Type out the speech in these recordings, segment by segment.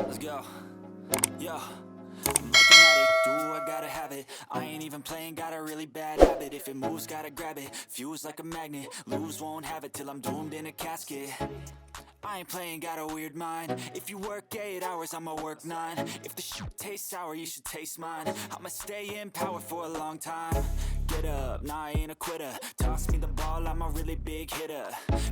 Let's go. Yo, I'm like an addict, do I gotta have it. I ain't even playing, got a really bad habit. If it moves, gotta grab it, fuse like a magnet. Lose, won't have it till I'm doomed in a casket. I ain't playing, got a weird mind. If you work 8 hours, I'ma work 9. If the shoot tastes sour, you should taste mine. I'ma stay in power for a long time. Get up, nah, I ain't a quitter. Toss me the ball, I'm a really big hitter.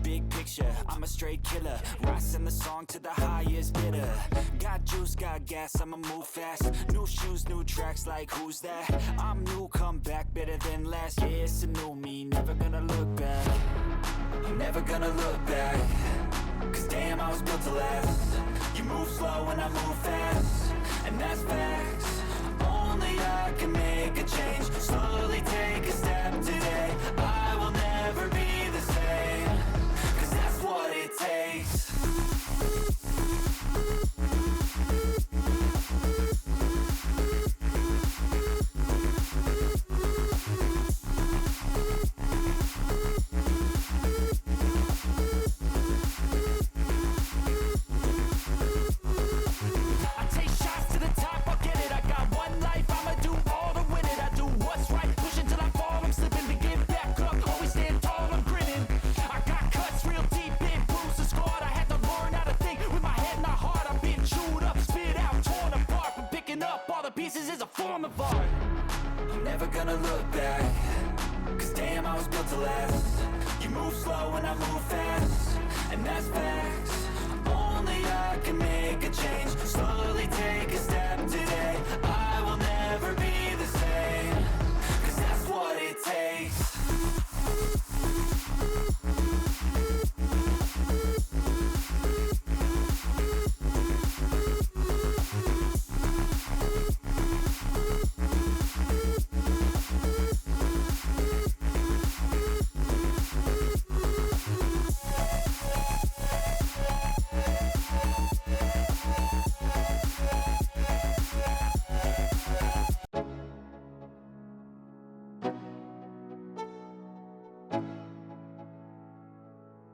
Big picture, I'm a straight killer. Rising the song to the highest bidder. Got juice, got gas, I'ma move fast. New shoes, new tracks, like who's that? I'm new, come back, better than last. Yeah, it's a new me, never gonna look back. I'm never gonna look back. Cause damn, I was built to last. You move slow and I move fast, and that's facts. Only I can make a change. Slowly take a step today. I will never be the same. Cause that's what it takes. Pieces is a form of art. I'm never gonna look back. Cause damn, I was built to last. You move slow and I move fast, and that's facts. Only I can make a change. Slowly take a step today. I will never be the same. Cause that's what it takes.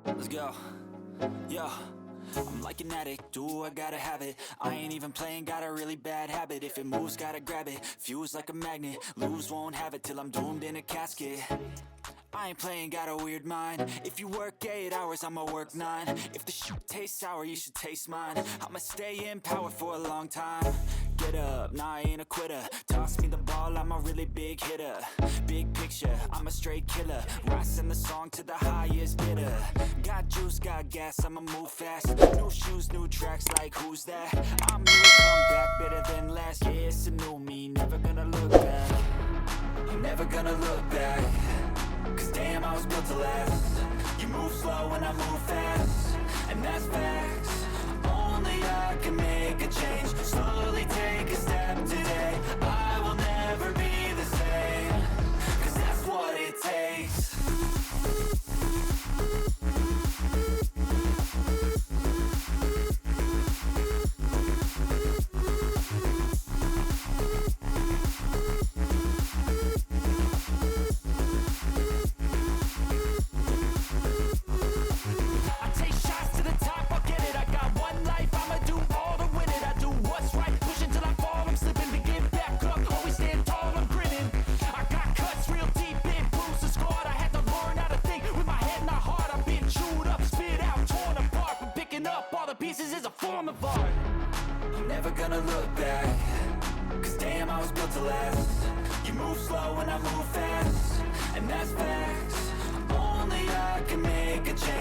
Let's go. Yo, I'm like an addict, do I gotta have it. I ain't even playing, got a really bad habit. If it moves, gotta grab it, fuse like a magnet. Lose, won't have it till I'm doomed in a casket. I ain't playing, got a weird mind. If you work 8 hours, I'ma work 9. If the shoot tastes sour, you should taste mine. I'ma stay in power for a long time. Get up, nah, I ain't a quitter. Toss me the ball, I'm a really big hitter. Big picture, I'm a straight killer. Rising the song to the highest bidder. Got juice, got gas, I'ma move fast. New shoes, new tracks, like who's that? I'm new, come back, better than last. Yeah, it's a new me, never gonna look back. I'm never gonna look back. Cause damn, I was built to last. You move slow and I move fast, and that's facts. Only I can make a change. Slowly take a step today. I will never be the same. Cause that's what it takes. Pieces is a form of art. I'm never gonna look back. Cause damn, I was built to last. You move slow and I move fast, and that's facts. Only I can make a change.